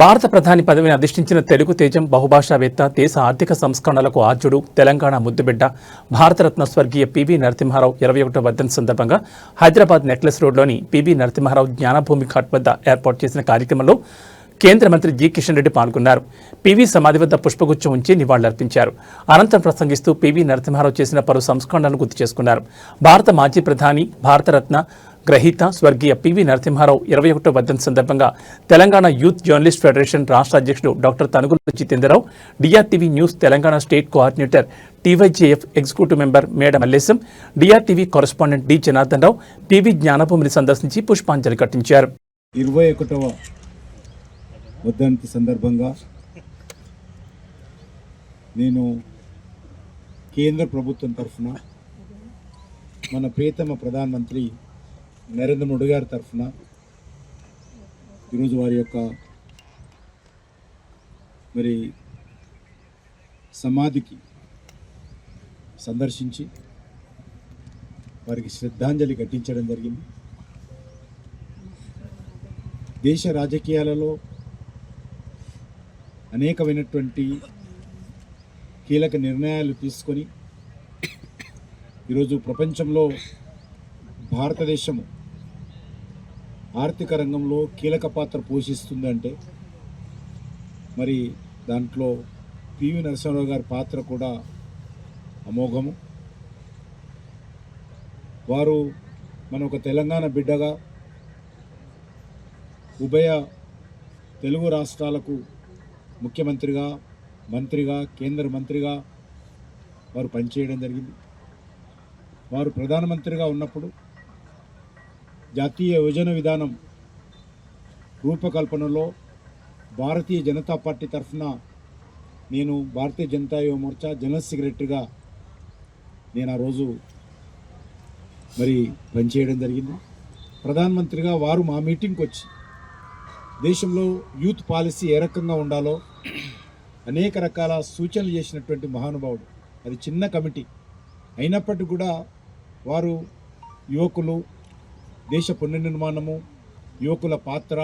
భారత ప్రధాని పదవిని అధిష్ఠించిన తెలుగు తేజం బహుభాషావేత్త, దేశ ఆర్థిక సంస్కరణలకు ఆద్యుడు, తెలంగాణ ముద్దుబిడ్డ, భారతరత్న స్వర్గీయ పివి నరసింహారావు 21వ వర్ధంతి సందర్భంగా హైదరాబాద్ నెక్లెస్ రోడ్లోని పివి నరసింహారావు జ్ఞానభూమి ఘాట్ వద్ద ఏర్పాటు చేసిన కార్యక్రమంలో కేంద్ర మంత్రి జి కిషన్ రెడ్డి పాల్గొన్నారు. పివి సమాధి వద్ద పుష్పగుచ్చం ఉంచి నివాళులర్పించారు. అనంతరం ప్రసంగిస్తూ పివి నరసింహారావు చేసిన పలు సంస్కరణలను గుర్తు చేసుకున్నారు. భారత మాజీ ప్రధాని, భారతరత్న గ్రహీత స్వర్గీయ పివి నరసింహారావు 21వ వర్ధంతి సందర్భంగా తెలంగాణ యూత్ జర్నలిస్ట్ ఫెడరేషన్ రాష్ట్ర అధ్యక్షుడు doctor Tanugula Jitendra Rao, DRTV news Telangana state coordinator TYJF executive member Meda Mallesham, DRTV correspondent D Janardhan Rao PV జ్ఞానభూమిని సందర్శించి పుష్పాంజలి ఘటించారు. 21వ వర్ధంతి సందర్భంగా నేను కేంద్ర ప్రభుత్వం తరఫున మన ప్రియతమ ప్రధానమంత్రి నరేంద్ర మోడీ గారి తరఫున ఈరోజు వారి యొక్క సమాధికి సందర్శించి వారికి శ్రద్ధాంజలి ఘటించడం జరిగింది. దేశ రాజకీయాలలో అనేకమైనటువంటి కీలక నిర్ణయాలు తీసుకొని ఈరోజు ప్రపంచంలో భారతదేశము ఆర్థిక రంగంలో కీలక పాత్ర పోషిస్తుందంటే మరి దాంట్లో పివి నరసింహారావు గారి పాత్ర కూడా అమోఘము. వారు మన ఒక తెలంగాణ బిడ్డగా ఉభయ తెలుగు రాష్ట్రాలకు ముఖ్యమంత్రిగా, మంత్రిగా, కేంద్ర మంత్రిగా వారు పనిచేయడం జరిగింది. వారు ప్రధానమంత్రిగా ఉన్నప్పుడు జాతీయ యోజన విధానం రూపకల్పనలో భారతీయ జనతా పార్టీ తరఫున నేను భారతీయ జనతా యువ మోర్చా జనరల్ సెక్రటరీగా నేను ఆ రోజు పనిచేయడం జరిగింది. ప్రధానమంత్రిగా వారు మా మీటింగ్కి వచ్చి దేశంలో యూత్ పాలసీ ఏ రకంగా ఉండాలో అనేక రకాల సూచనలు చేసినటువంటి మహానుభావుడు. అది చిన్న కమిటీ అయినప్పటికీ కూడా వారు యువకులు, దేశ పునర్నిర్మాణము, యువకుల పాత్ర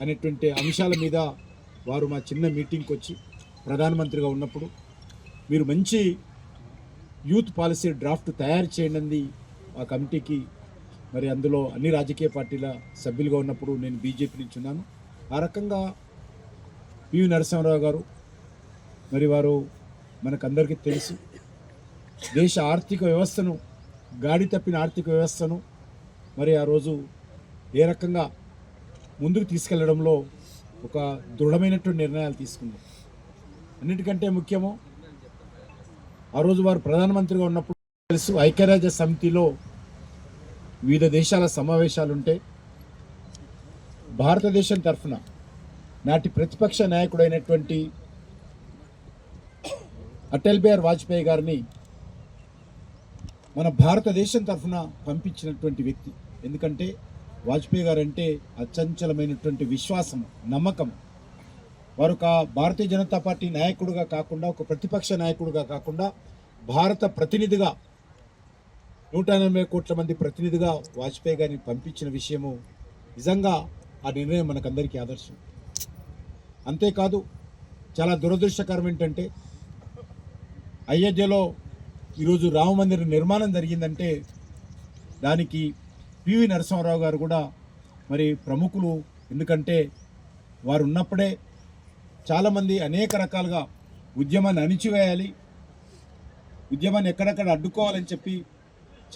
అనేటువంటి అంశాల మీద వారు మా చిన్న మీటింగ్కి వచ్చి ప్రధానమంత్రిగా ఉన్నప్పుడు మీరు మంచి యూత్ పాలసీ డ్రాఫ్ట్ తయారు చేయండి ఆ కమిటీకి అందులో అన్ని రాజకీయ పార్టీల సభ్యులుగా ఉన్నప్పుడు నేను బీజేపీ నుంచి ఉన్నాను. ఆ రకంగా పివి నరసింహారావు గారు వారు మనకందరికీ తెలుసు, దేశ ఆర్థిక వ్యవస్థను, గాడి తప్పిన ఆర్థిక వ్యవస్థను ఆ రోజు ఏ రకంగా ముందుకు తీసుకెళ్లడంలో ఒక దృఢమైనటువంటి నిర్ణయాలు తీసుకున్నారు. అన్నిటికంటే ముఖ్యము ఆ రోజు వారు ప్రధానమంత్రిగా ఉన్నప్పుడు తెలుసు, ఐక్యరాజ్య సమితిలో వివిధ దేశాల సమావేశాలుంటే భారతదేశం తరఫున నాటి ప్రతిపక్ష నాయకుడైనటువంటి అటల్ బిహారీ వాజ్పేయి గారిని మన భారతదేశం తరఫున పంపించినటువంటి వ్యక్తి. ఎందుకంటే వాజ్పేయి గారు అంటే అచంచలమైనటువంటి విశ్వాసం, నమ్మకం. వారు ఒక భారతీయ జనతా పార్టీ నాయకుడిగా కాకుండా, ఒక ప్రతిపక్ష నాయకుడిగా కాకుండా భారత ప్రతినిధిగా 180 కోట్ల మంది ప్రతినిధిగా వాజ్పేయి గారిని పంపించిన విషయము నిజంగా ఆ నిర్ణయం మనకందరికీ ఆదర్శం. అంతేకాదు చాలా దురదృష్టకరం ఏంటంటే అయోధ్యలో ఈరోజు రామ మందిర నిర్మాణం జరిగిందంటే దానికి పివి నరసింహారావు గారు కూడా ప్రముఖులు. ఎందుకంటే వారు ఉన్నప్పుడే చాలామంది అనేక రకాలుగా ఉద్యమాన్ని అణిచివేయాలి, ఉద్యమాన్ని ఎక్కడెక్కడ అడ్డుకోవాలని చెప్పి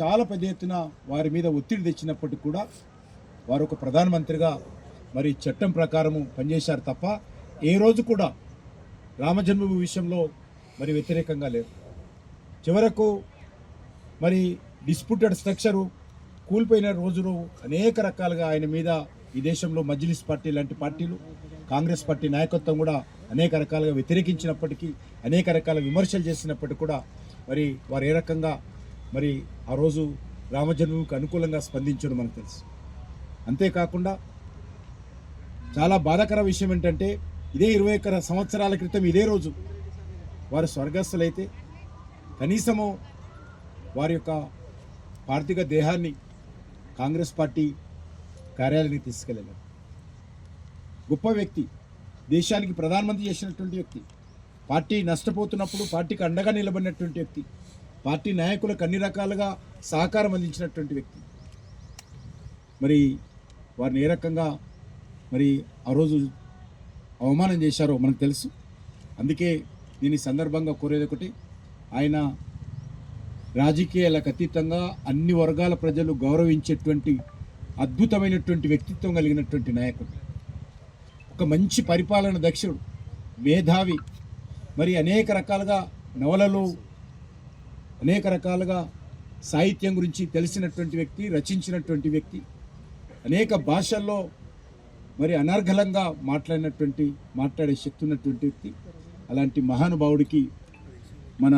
చాలా పెద్ద ఎత్తున వారి మీద ఒత్తిడి తెచ్చినప్పటికీ కూడా వారు ఒక ప్రధానమంత్రిగా చట్టం ప్రకారము పనిచేశారు తప్ప ఏ రోజు కూడా రామజన్మభూమి విషయంలో వ్యతిరేకంగా లేరు. చివరకు డిస్ప్యూటెడ్ స్ట్రక్చరు కూలిపోయిన రోజులు అనేక రకాలుగా ఆయన మీద ఈ దేశంలో మజ్లిస్ పార్టీ లాంటి పార్టీలు, కాంగ్రెస్ పార్టీ నాయకత్వం కూడా అనేక రకాలుగా వ్యతిరేకించినప్పటికీ, అనేక రకాల విమర్శలు చేసినప్పటికీ కూడా వారు ఏ రకంగా ఆ రోజు రామజన్మభూమికి అనుకూలంగా స్పందించడం మనకు తెలుసు. అంతేకాకుండా చాలా బాధాకర విషయం ఏంటంటే ఇదే 21 సంవత్సరాల క్రితం ఇదే రోజు వారు స్వర్గస్థులైతే కనీసము వారి యొక్క పార్థివ దేహాన్ని కాంగ్రెస్ పార్టీ కార్యాలయానికి తీసుకెళ్ళలేదు. గొప్ప వ్యక్తి, దేశానికి ప్రధానమంత్రి చేసినటువంటి వ్యక్తి, పార్టీ నష్టపోతున్నప్పుడు పార్టీకి అండగా నిలబడినటువంటి వ్యక్తి, పార్టీ నాయకులకు అన్ని రకాలుగా సహకారం అందించినటువంటి వ్యక్తి. మరి వారిని ఏ రకంగా మరి ఆ రోజు అవమానం చేశారో మనకు తెలుసు. అందుకే నేను ఈ సందర్భంగా కోరేది ఒకటి, ఆయన రాజకీయాలకు అతీతంగా అన్ని వర్గాల ప్రజలు గౌరవించేటువంటి అద్భుతమైనటువంటి వ్యక్తిత్వం కలిగినటువంటి నాయకుడు, ఒక మంచి పరిపాలన దక్షుడు, మేధావి, మరి అనేక రకాలుగా నవలలు, అనేక రకాలుగా సాహిత్యం గురించి తెలిసినటువంటి వ్యక్తి, రచించినటువంటి వ్యక్తి, అనేక భాషల్లో మరి అనర్గళంగా మాట్లాడే శక్తి ఉన్నటువంటి వ్యక్తి. అలాంటి మహానుభావుడికి మన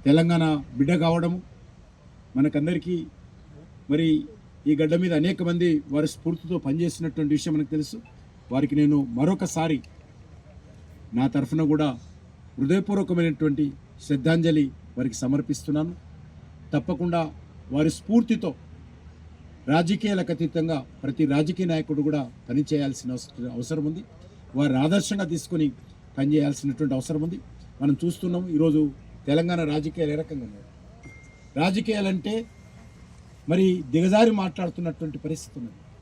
తెలంగాణ బిడ్డ కావడము మనకందరికీ, మరి ఈ గడ్డ మీద అనేక మంది వారి స్ఫూర్తితో పనిచేసినటువంటి విషయం మనకు తెలుసు. వారికి నేను మరొకసారి నా తరఫున కూడా హృదయపూర్వకమైనటువంటి శ్రద్ధాంజలి వారికి సమర్పిస్తున్నాను. తప్పకుండా వారి స్ఫూర్తితో రాజకీయాలకు అతీతంగా ప్రతి రాజకీయ నాయకుడు కూడా పనిచేయాల్సిన అవసరం ఉంది. వారిని ఆదర్శంగా తీసుకొని పనిచేయాల్సినటువంటి అవసరం ఉంది. మనం చూస్తున్నాం ఈరోజు తెలంగాణ రాజకీయాలు ఏ రకంగా ఉన్నాయి. రాజకీయాలంటే మరి దిగజారి మాట్లాడుతున్నటువంటి పరిస్థితి ఉన్నది.